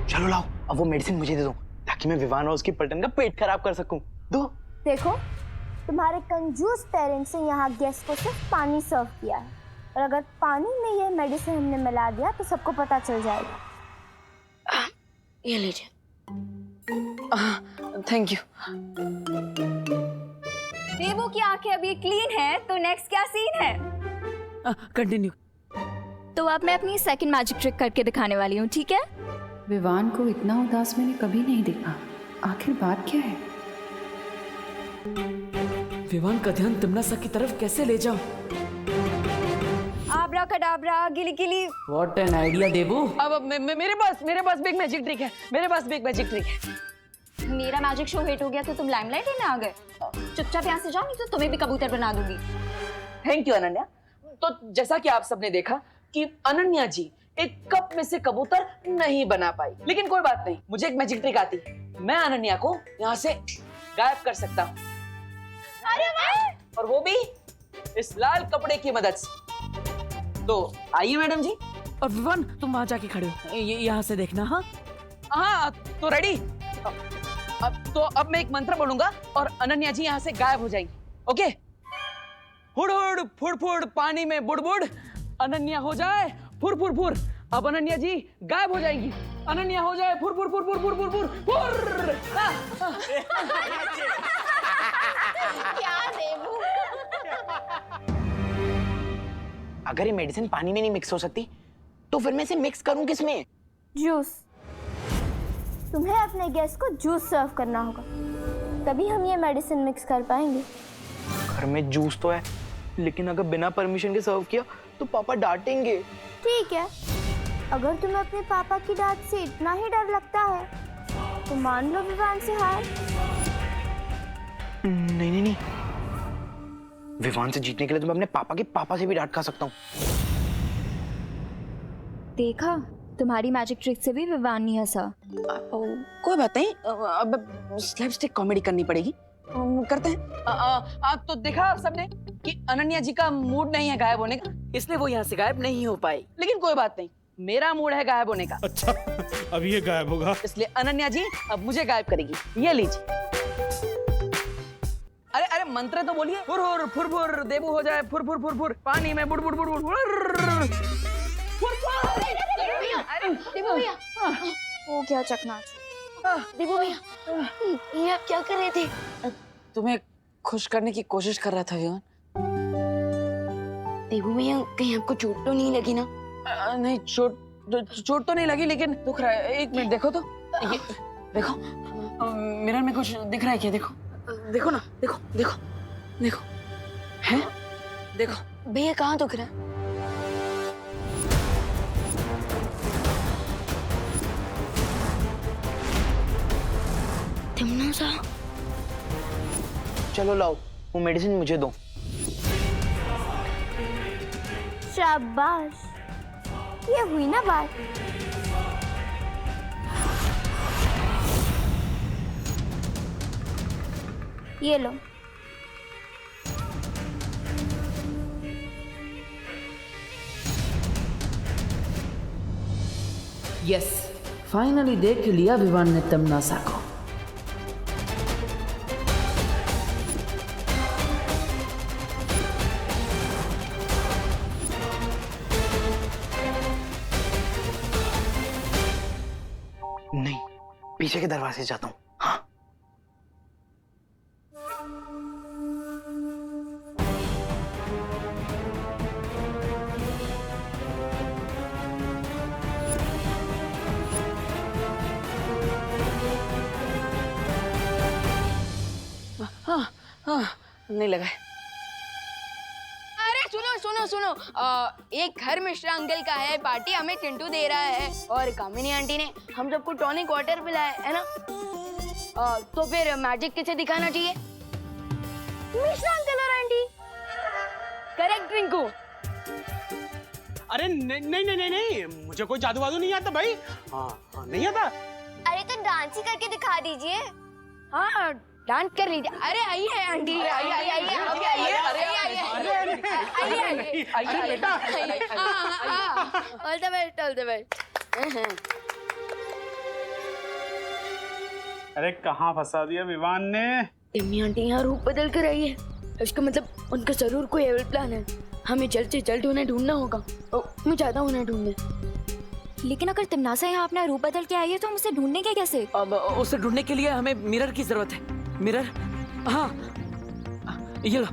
चलो लाओ, अब वो मेडिसिन मुझे दे दो ताकि मैं विवान और उसकी पलटन का पेट खराब कर सकूं। दो। देखो, तुम्हारे कंजूस पेरेंट्स ने यहाँ गेस्ट को सिर्फ पानी सर्व किया है, और अगर पानी में ये मेडिसिन हमने मिला दिया तो सबको पता चल जाएगा। ये लीजिए। Thank you. देवो की आंखें अभी क्लीन है, तो नेक्स्ट क्या सीन है? कंटिन्यू। तो अब मैं अपनी सेकंड मैजिक ट्रिक करके दिखाने वाली हूँ, ठीक है? विवान को इतना उदास मैंने कभी नहीं देखा। आखिर बात क्या है? विवान का ध्यान तिम्नासा की तरफ कैसे ले जाऊं? आब्रा कडाब्रा गिली गिली। What an idea, देवू। अब मेरे पास भी एक मैजिक ट्रिक है। मेरे पास भी एक मैजिक ट्रिक है। मेरा मैजिक शो हिट हो गया तो तुम लाइमलाइट लेने आ गए। चुपचाप यहाँ से जाओ, नहीं तो तुम्हें भी कबूतर बना दूंगी। Thank you Ananya. तो जैसा कि आप सबने देखा कि अनन्या जी एक कप में से कबूतर नहीं बना पाई, लेकिन कोई बात नहीं, मुझे एक मैजिक ट्रिक आती है। मैं अनन्या को यहाँ से गायब कर सकता हूँ। अरे वाह! और वो भी इस लाल कपड़े की मदद से। तो आइए मैडम जी। और विवान तुम वहां जाके खड़े हो, यहाँ से देखना। हाँ हाँ, तो रेडी। अब मैं एक मंत्र बोलूंगा और अनन्या जी यहाँ से गायब हो जाएंगी। ओके? हुड़ हुड़ फुड़ फुड़ पानी में बुड़ बुड़, अनन्या हो जाए फुर फुर फुर। अब अनन्या जी गायब हो जाएंगी। अनन्या हो जाए फुर फुर फुर फुर फुर फुर फुर फुर। क्या देवू? अगर ये मेडिसिन पानी में नहीं मिक्स हो सकती तो फिर मैं इसे मिक्स करूं किसमें? जूस। तुम्हें अपने गेस्ट को जूस सर्व करना होगा, तभी हम ये मेडिसिन मिक्स कर पाएंगे। घर में जूस तो है, लेकिन अगर बिना परमिशन के सर्व किया तो पापा डांटेंगे। ठीक है, अगर तुम्हें अपने पापा की डांट से इतना ही डर लगता है तो मान लो विवान से हार। नहीं नहीं नहीं, विवान से जीतने के लिए तो मैं अपने पापा के पापा से भी डांट खा सकता हूँ। देखा, तुम्हारी मैजिक ट्रिक से भी विवान नहीं हंसा। कोई बात नहीं, अब स्लैपस्टिक कॉमेडी करनी पड़ेगी। करते हैं। आप तो देखा आप सबने कि अनन्या जी का मूड नहीं है गायब होने का, इसलिए वो यहाँ से गायब नहीं हो पाई। लेकिन कोई बात नहीं, मेरा मूड है गायब होने का। अच्छा, अब ये गायब होगा। इसलिए अनन्या जी अब मुझे गायब करेगी। ये लीजिए। अरे मंत्र तो बोलिए। फुर फुर फुर फुर, देवू हो जाए फुर फुर फुर फुर, पानी में बुड़ बुड़ बुड़ बुड़ बुड़। अरे देवू भैया, वो क्या चकनाच। देवू भैया, ये आप क्या कर रहे थे? तुम्हें खुश करने की कोशिश कर रहा था विवान। देवू भैया, कहीं आपको चोट तो नहीं लगी ना? नहीं, चोट तो नहीं लगी, लेकिन दुख रहा है। एक मिनट देखो तो, ये देखो, मिरर में कुछ दिख रहा है क्या? देखो देखो ना, देखो देखो देखो, है? देखो भैया, कहाँ दुख रहा है? तिम्नासा। चलो लाओ, वो मेडिसिन मुझे दो। शाबाश, ये हुई ना बात। ये लो। यस, फाइनली देख लिया विवान ने तिम्नासा को। नहीं, पीछे के दरवाजे से जाता हूँ। हाँ। नहीं लगा। अरे सुनो सुनो सुनो, एक घर मिश्रा अंकल का है पार्टी, हमें चिंटू दे रहा है और कामिनी आंटी ने हम सबको टॉनिक वाटर पिलाया है ना। तो फिर मैजिक किसे दिखाना चाहिए? मिश्रा अंकल और आंटी। करेक्ट रिंकू। अरे नहीं नहीं नहीं नहीं, मुझे कोई जादू वादू नहीं आता भाई। हाँ हाँ, नहीं आता। अरे तो डांस ही करके दिखा दीजिए। हाँ, डांस कर लीजिए। अरे आइए आंटी, आइए आइए आइए आइए बेटा। All the best, all the best. अरे कहाँ फंसा दिया विवान ने। टिम्मी आंटी यहाँ रूप बदल कर आई है, इसका मतलब उनका जरूर कोई एविल प्लान है। हमें जल्द से जल्द उन्हें ढूंढना होगा। मैं चाहता हूँ उन्हें ढूंढने। लेकिन अगर तिमनासा यहाँ अपना रूप बदल के आई है तो हम उसे ढूंढने के कैसे? अब उसे ढूंढने के लिए हमें मिरर की जरूरत है। मिरर, हाँ ये लो,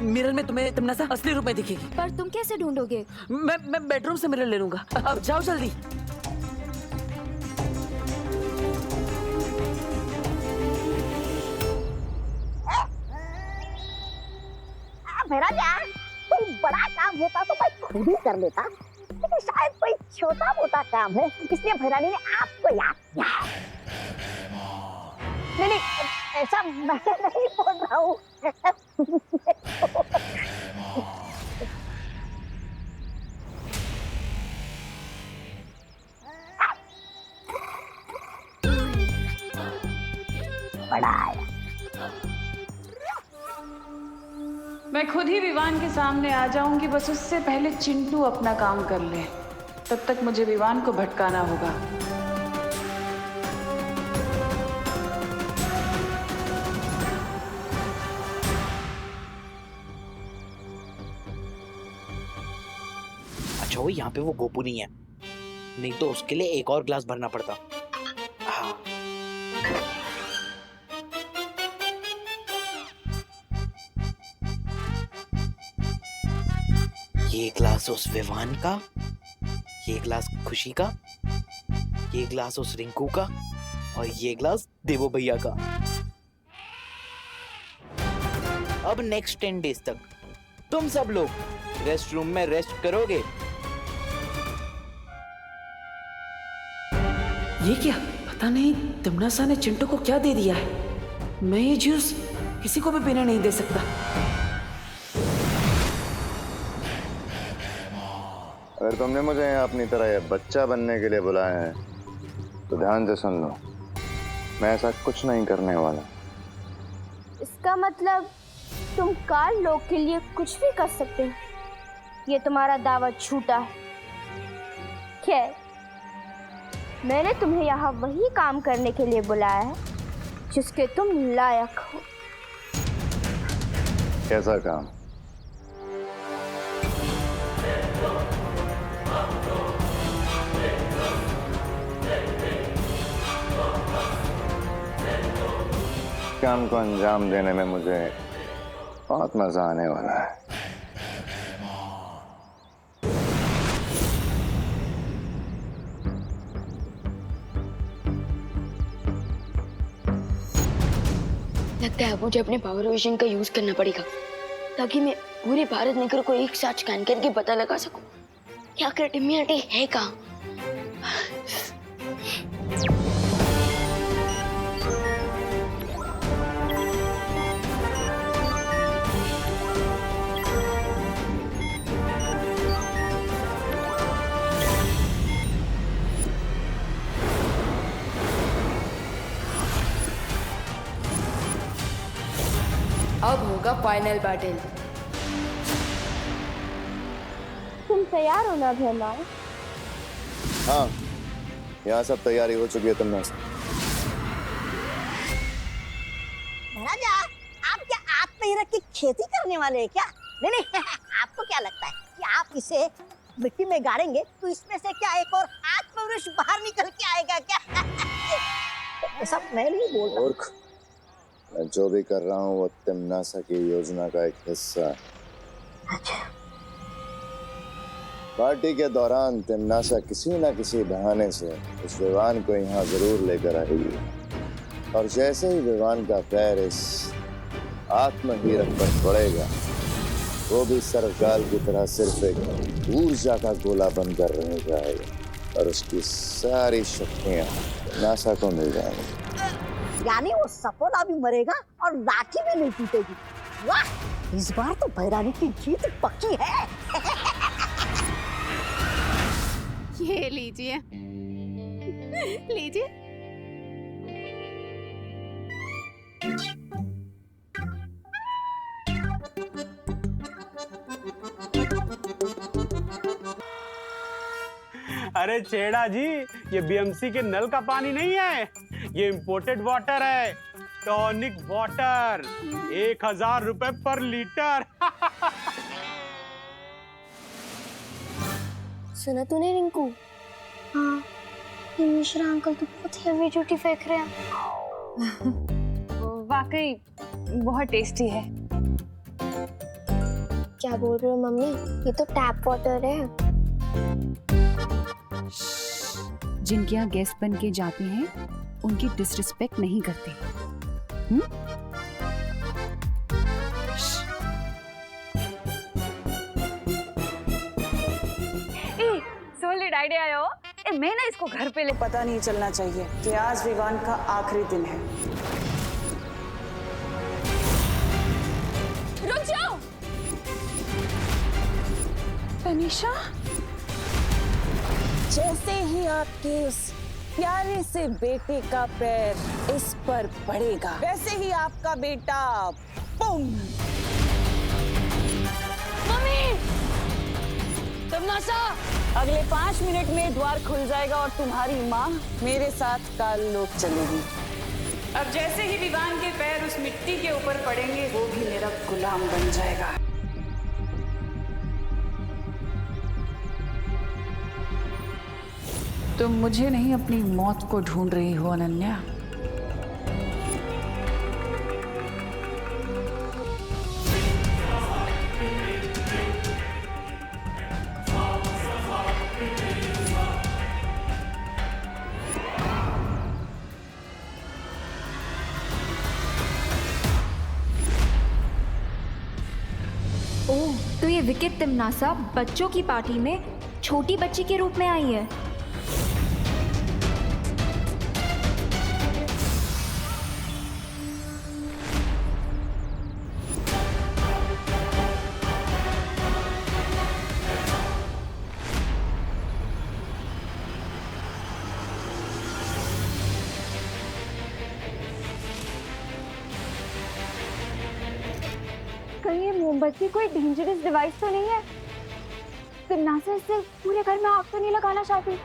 मिरर में तुम्हें तिमनासा असली रूप में दिखेगी। पर तुम कैसे ढूंढोगे? मैं बेडरूम से मिरर ले लूंगा। अब जाओ जल्दी। भैराजा, कोई बड़ा काम होता तो मैं खुद ही कर लेता, लेकिन शायद कोई छोटा मोटा काम है इसलिए भैरानी ने आपको याद किया। नहीं, ऐसा मैं नहीं बोल रहा हूँ। बड़ा आया। मैं खुद ही विवान के सामने आ जाऊंगी, बस उससे पहले चिंटू अपना काम कर ले। तब तक मुझे विवान को भटकाना होगा। अच्छा वो यहाँ पे वो गोपू नहीं है, नहीं तो उसके लिए एक और ग्लास भरना पड़ता। हाँ ये ग्लास उस विवान का, ये ग्लास खुशी का, ये ग्लास उस रिंकू का और ये ग्लास देवो भैया का। अब नेक्स्ट 10 डेज तक तुम सब लोग रेस्ट रूम में रेस्ट करोगे। ये क्या, पता नहीं तिमनासा ने चिंटू को क्या दे दिया है। मैं ये जूस किसी को भी पीने नहीं दे सकता। अगर तुमने मुझे यहाँ अपनी तरह बच्चा बनने के लिए बुलाया है तो ध्यान से सुन लो, मैं ऐसा कुछ नहीं करने वाला। इसका मतलब तुम कार्ल लोग के लिए कुछ भी कर सकते हो। ये तुम्हारा दावा झूठा है। खैर, मैंने तुम्हें यहाँ वही काम करने के लिए बुलाया है जिसके तुम लायक हो। कैसा काम? काम को अंजाम देने में मुझे बहुत मजा आने वाला है। लगता है मुझे अपने पावर विजन का यूज करना पड़ेगा ताकि मैं पूरे भारत नगर को एक साथ स्कैन करके पता लगा सकूं कि आखिर टिम्मी आंटी है कहाँ। अब होगा फाइनल बैटल। तुम तैयार हो ना भैया? हाँ, यहाँ सब तैयारी हो चुकी है। तुमने भैराजा, आप क्या आत्महीरा की खेती करने वाले हैं क्या? नहीं नहीं, आपको क्या लगता है कि आप इसे मिट्टी में गाड़ेंगे तो इसमें से क्या एक और आत्मवृक्ष बाहर निकल के आएगा क्या? ऐसा मैं नहीं बोल रहा। मूर्ख, मैं जो भी कर रहा हूँ वो तिमनासा की योजना का एक हिस्सा है। अच्छा। पार्टी के दौरान तिमनासा किसी न किसी बहाने से उस विवान को यहाँ जरूर लेकर आएगी, और जैसे ही विवान का पैर इस आत्महीरक पर पड़ेगा, वो भी सरकाल की तरह सिर्फ एक ऊर्जा का गोला बनकर रह जाएगा और उसकी सारी शक्तियाँ नासा को मिल जाएंगी। यानी वो सपोला भी मरेगा और लाठी भी नहीं टूटेगी। वाह, इस बार तो भैरानी की जीत पक्की है। ये लीजिए, लीजिए। अरे छेड़ा जी, ये बीएमसी के नल का पानी नहीं है, ये इम्पोर्टेड वाटर है, टॉनिक वाटर। 1000 रुपए पर लीटर। सुना तूने रिंकू? हाँ, ये मिश्रा अंकल तो बहुत हेवी ड्यूटी फेंक रहे हैं। वाकई बहुत टेस्टी है। क्या बोल रहे हो मम्मी? ये तो टैप वाटर है। जिनके यहाँ गेस्ट बन के जाते हैं उनकी डिसरिस्पेक्ट नहीं करते। सोलिड आइडिया आयो। मैं ना इसको घर पे ले। पता नहीं चलना चाहिए कि आज विवान का आखिरी दिन है। रुक जाओ तनिषा। जैसे ही आपके उस प्यारे से बेटे का पैर इस पर पड़ेगा, वैसे ही आपका बेटा बुम। मम्मी, तमनासा। अगले 5 मिनट में द्वार खुल जाएगा और तुम्हारी माँ मेरे साथ काल लोक चलेगी। अब जैसे ही विवान के पैर उस मिट्टी के ऊपर पड़ेंगे वो भी मेरा गुलाम बन जाएगा। तुम मुझे नहीं अपनी मौत को ढूंढ रही हो अनन्या। ओह, तो ये विकेट तिमनासा बच्चों की पार्टी में छोटी बच्ची के रूप में आई है। कहीं ये मोमबत्ती कोई डेंजरस डिवाइस तो नहीं है? तिमनासा इससे पूरे घर में आग तो नहीं लगाना चाहती?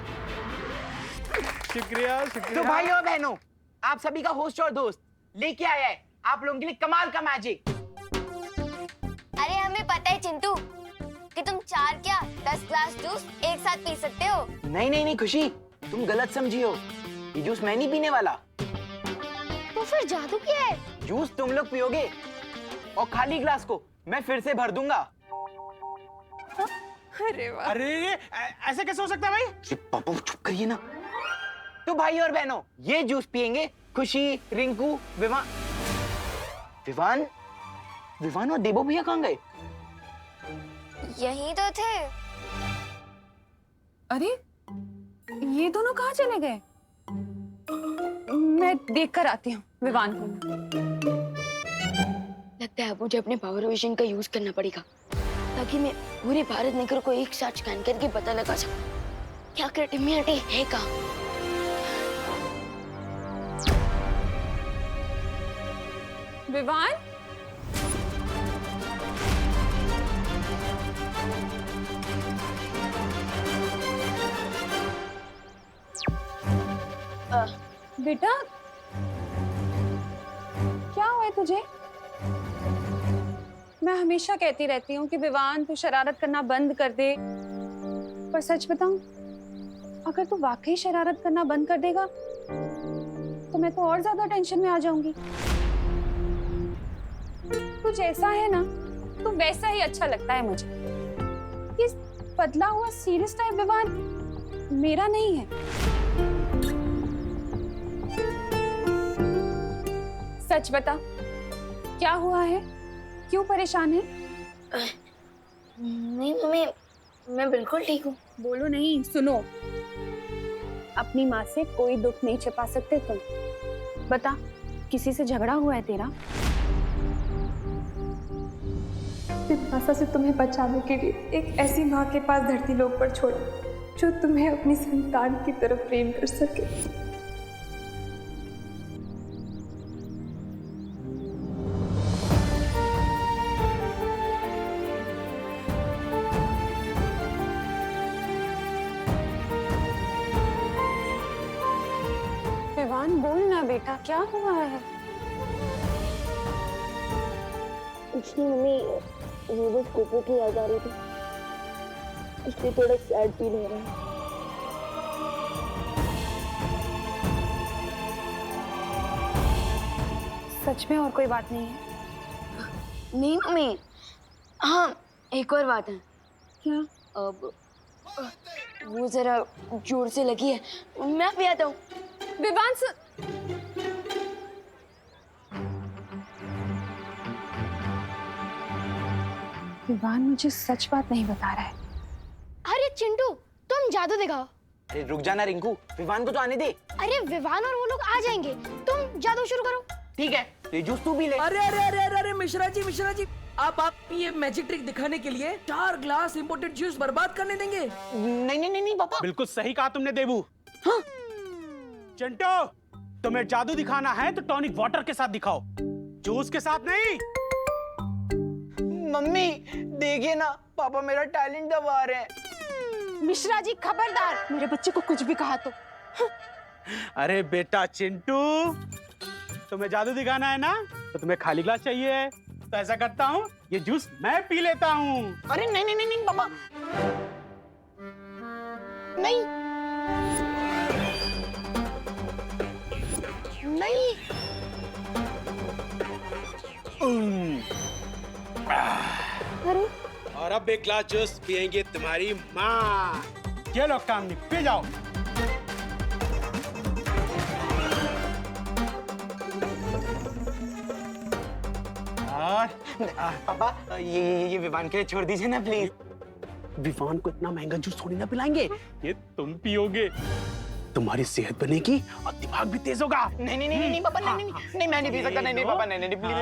शुक्रिया शुक्रिया। तो भाई और बहनों, आप सभी का होस्ट और दोस्त लेके आया है आप लोगों के लिए कमाल का मैजिक। अरे हमें पता है चिंटू कि तुम 4 क्या 10 ग्लास जूस एक साथ पी सकते हो। नहीं नहीं नहीं खुशी, तुम गलत समझी हो। ये जूस मैं नहीं पीने वाला। तो फिर जादू क्या है? जूस तुम लोग पियोगे और खाली ग्लास को मैं फिर से भर दूंगा। अरे वाह। अरे ऐसे कैसे हो सकता है भाई? ये पापा चुप करिए ना। तो भाई और बहनों, ये जूस पियेंगे खुशी, रिंकू, विवान। विवान विवान और देबो भैया कहाँ गए? यही तो थे। अरे ये दोनों कहाँ चले गए? मैं देख कर आती हूँ विवान को। लगता है अब मुझे अपने पावर विजन का यूज करना पड़ेगा ताकि मैं पूरे भारत नगर को एक साथ स्कैन करके पता लगा सकूं क्या क्रिएटिविटी है कहाँ। विवान, बेटा क्या हुआ है तुझे? मैं हमेशा कहती रहती हूँ कि विवान तू शरारत करना बंद कर दे, पर सच बताऊं, अगर तू वाकई शरारत करना बंद कर देगा तो मैं तो और ज्यादा टेंशन में आ जाऊंगी। तू जैसा है ना, तू वैसा ही अच्छा लगता है मुझे। ये बदला हुआ सीरियस टाइप विवान मेरा नहीं है। सच बता, क्या हुआ है? क्यों परेशान है? नहीं मम्मी, मैं बिल्कुल ठीक हूँ। बोलो नहीं, सुनो। अपनी माँ से कोई दुख नहीं छिपा सकते तुम। बता, किसी से झगड़ा हुआ है तेरा? तिमनासा से तुम्हें बचाने के लिए एक ऐसी माँ के पास धरती लोक पर छोड़ा जो तुम्हें अपनी संतान की तरफ प्रेम कर सके। विवान बोलना बेटा, क्या हुआ है? कुछ नहीं मम्मी, वो बस कोको की याद आ रही थी, इसलिए थोड़ा सैड फील हो रहा है। सच में और कोई बात नहीं है? नहीं मम्मी, हाँ एक और बात है। क्या? अब वो जरा जोर से लगी है, मैं भी आता हूँ। विवान विवान मुझे सच बात नहीं बता रहा है। अरे चिंटू, तुम जादू दिखाओ। अरे रुक जाना रिंकू, विवान को तो आने दे। अरे विवान और वो लोग आ जाएंगे, तुम जादू शुरू करो। ठीक है, तो ये जूस तू भी ले। अरे अरे अरे अरे अरे मिश्रा जी, आप ये मैजिक ट्रिक दिखाने के लिए 4 ग्लास इंपोर्टेड जूस बर्बाद करने देंगे? नहीं पापा। बिल्कुल सही कहा तुमने देबू। हाँ? चिंटू, तुम्हें जादू दिखाना है तो टॉनिक वाटर के साथ दिखाओ, जूस के साथ नहीं। मम्मी देखिए ना, पापा मेरा टैलेंट दबा रहे हैं। मिश्रा जी खबरदार, मेरे बच्चे को कुछ भी कहा तो। अरे बेटा चिंटू, तुम्हें जादू दिखाना है ना, तो तुम्हें खाली ग्लास चाहिए। तो ऐसा करता हूँ, ये जूस मैं पी लेता हूँ। अरे नहीं पापा, नहीं। अरे और अब एक ग्लास जूस पियेंगे तुम्हारी माँ। ये लो काम नहीं, पी जाओ। पापा ये विवान के लिए छोड़ दीजिए ना प्लीज। विवान को इतना महंगा जूस थोड़ी ना पिलाएंगे, ये तुम पियोगे, तुम्हारी सेहत बनेगी और दिमाग भी तेज होगा। नहीं पापा, नहीं मैं नहीं पी सकता। नहीं पापा, नहीं प्लीज,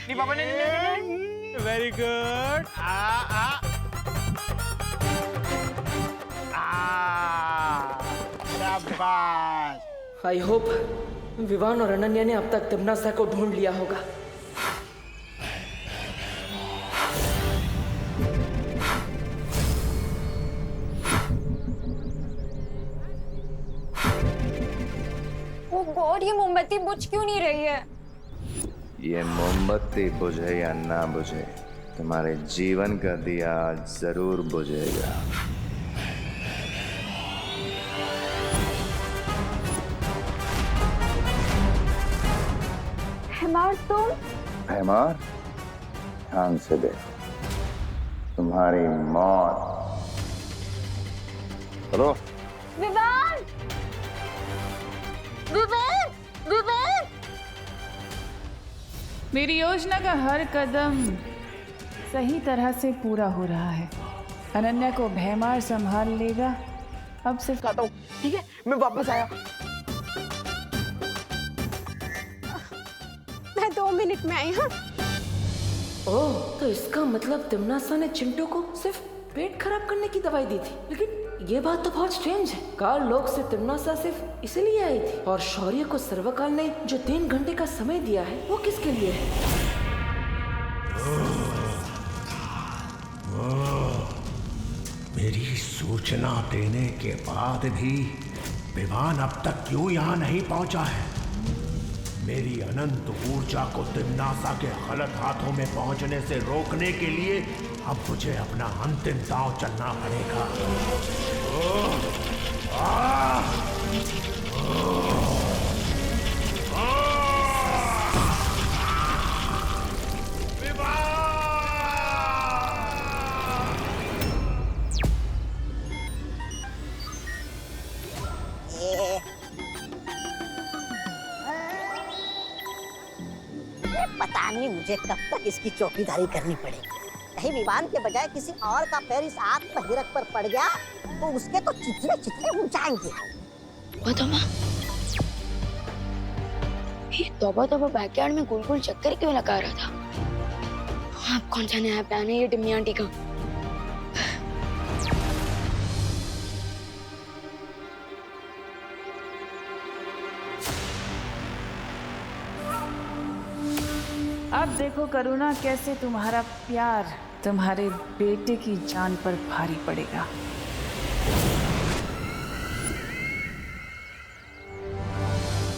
नहीं पापा, नहीं। Very good. शाबाश। आई होप विवान और अनन्या ने अब तक तिमनासा को ढूंढ लिया होगा। ओ गॉड, ये मोमबत्ती बुझ क्यों नहीं रही है? ये मोमबत्ती बुझे या ना बुझे, तुम्हारे जीवन का दिया जरूर बुझेगा। हेमार तुम? हेमार, ध्यान से देखो, तुम्हारी मौत। चलो। विवान! विवान! विवान! मेरी योजना का हर कदम सही तरह से पूरा हो रहा है। अनन्या को भैमार संभाल लेगा। अब सिर्फ खाता हूँ, ठीक है? मैं वापस आया। मैं 2 मिनट में आई। हाँ, ओह, तो इसका मतलब तिमनासा ने चिंटू को सिर्फ पेट खराब करने की दवाई दी थी। लेकिन ये बात तो बहुत स्ट्रेंज है। काल लोक से तिमनासा सिर्फ इसीलिए आई थी, और शौर्य को सर्वकाल ने जो 3 घंटे का समय दिया है वो किसके लिए है? मेरी सूचना देने के बाद भी विवान अब तक क्यों यहाँ नहीं पहुंचा है? मेरी अनंत ऊर्जा को तिमनासा के गलत हाथों में पहुंचने से रोकने के लिए अब मुझे अपना अंतिम दांव चलना पड़ेगा। पता नहीं मुझे कब तक इसकी चौकीदारी करनी पड़ेगी। कहीं विवान के बजाय किसी और का पैर इस आत्महीरक पर पड़ गया तो उसके तो चितले चितले उड़ जाएंगे। तौबा तौबा बैकयार्ड में गोल गोल चक्कर क्यों लगा रहा था? अब कौन सा नया प्लान है ये डिम्मी आंटी का? अब देखो करुणा, कैसे तुम्हारा प्यार तुम्हारे बेटे की जान पर भारी पड़ेगा।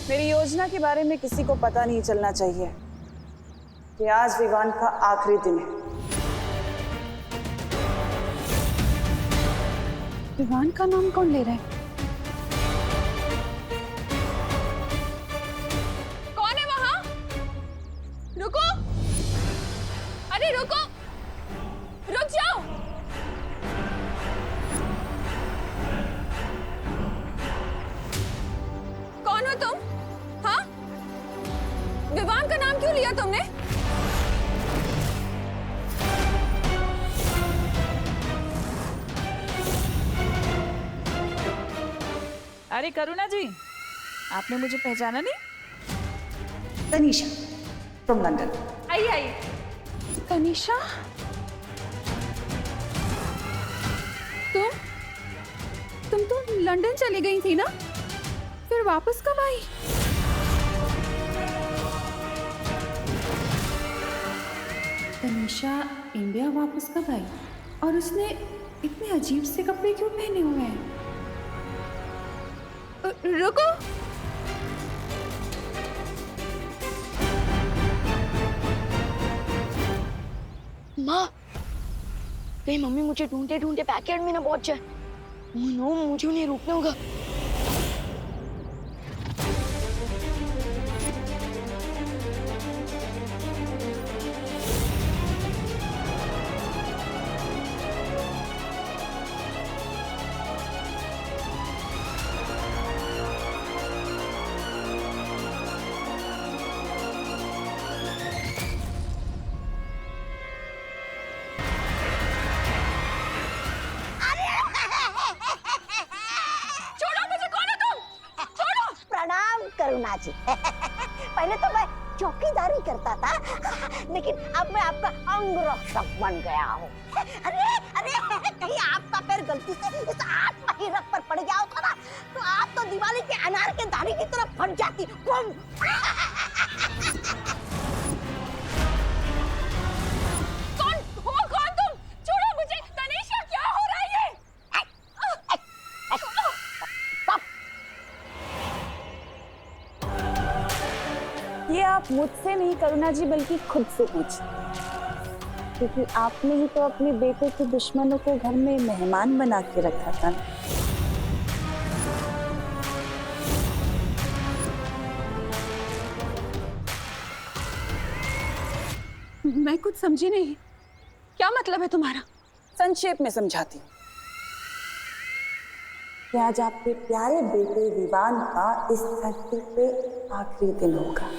मेरी योजना के बारे में किसी को पता नहीं चलना चाहिए कि आज विवान का आखिरी दिन है। विवान का नाम कौन ले रहा है? कौन है वहां? रुको, अरे रुको, रुक जाओ। कौन हो तुम? हाँ, विवान का नाम क्यों लिया तुमने? अरे करुणा जी, आपने मुझे पहचाना नहीं? Tanisha from London. आइए आइए। तनीषा, तुम तो लंदन चली गई थी ना, फिर वापस कब आई? तनीषा इंडिया वापस कब आई? और उसने इतने अजीब से कपड़े क्यों पहने हुए हैं? रुको, माँ, कहीं मम्मी मुझे ढूंढते ढूंढते पैकेट में ना पहुंच जाए। नो, मुझे उन्हें रोकना होगा। करुणा जी पहले तो मैं चौकीदारी करता था, लेकिन अब मैं आपका अंग रक्षक बन गया हूँ। अरे अरे कहीं आपका पैर गलती से इस आत्महीरक पर पड़ गया होता ना, तो आप तो दिवाली के अनार के दाने की तरफ फट जाती। कौन तुम? छोड़ो मुझे। तनीषा, क्या हो रहा है ये? ये आप मुझसे नहीं करुणा जी, बल्कि खुद से पूछिए, क्योंकि आपने ही तो अपने बेटे के दुश्मनों को घर में मेहमान बना के रखा था। मैं कुछ समझी नहीं, क्या मतलब है तुम्हारा? संक्षेप में समझाती हूँ कि आज आपके प्यारे बेटे विवान का इस धरती पे आखिरी दिन होगा।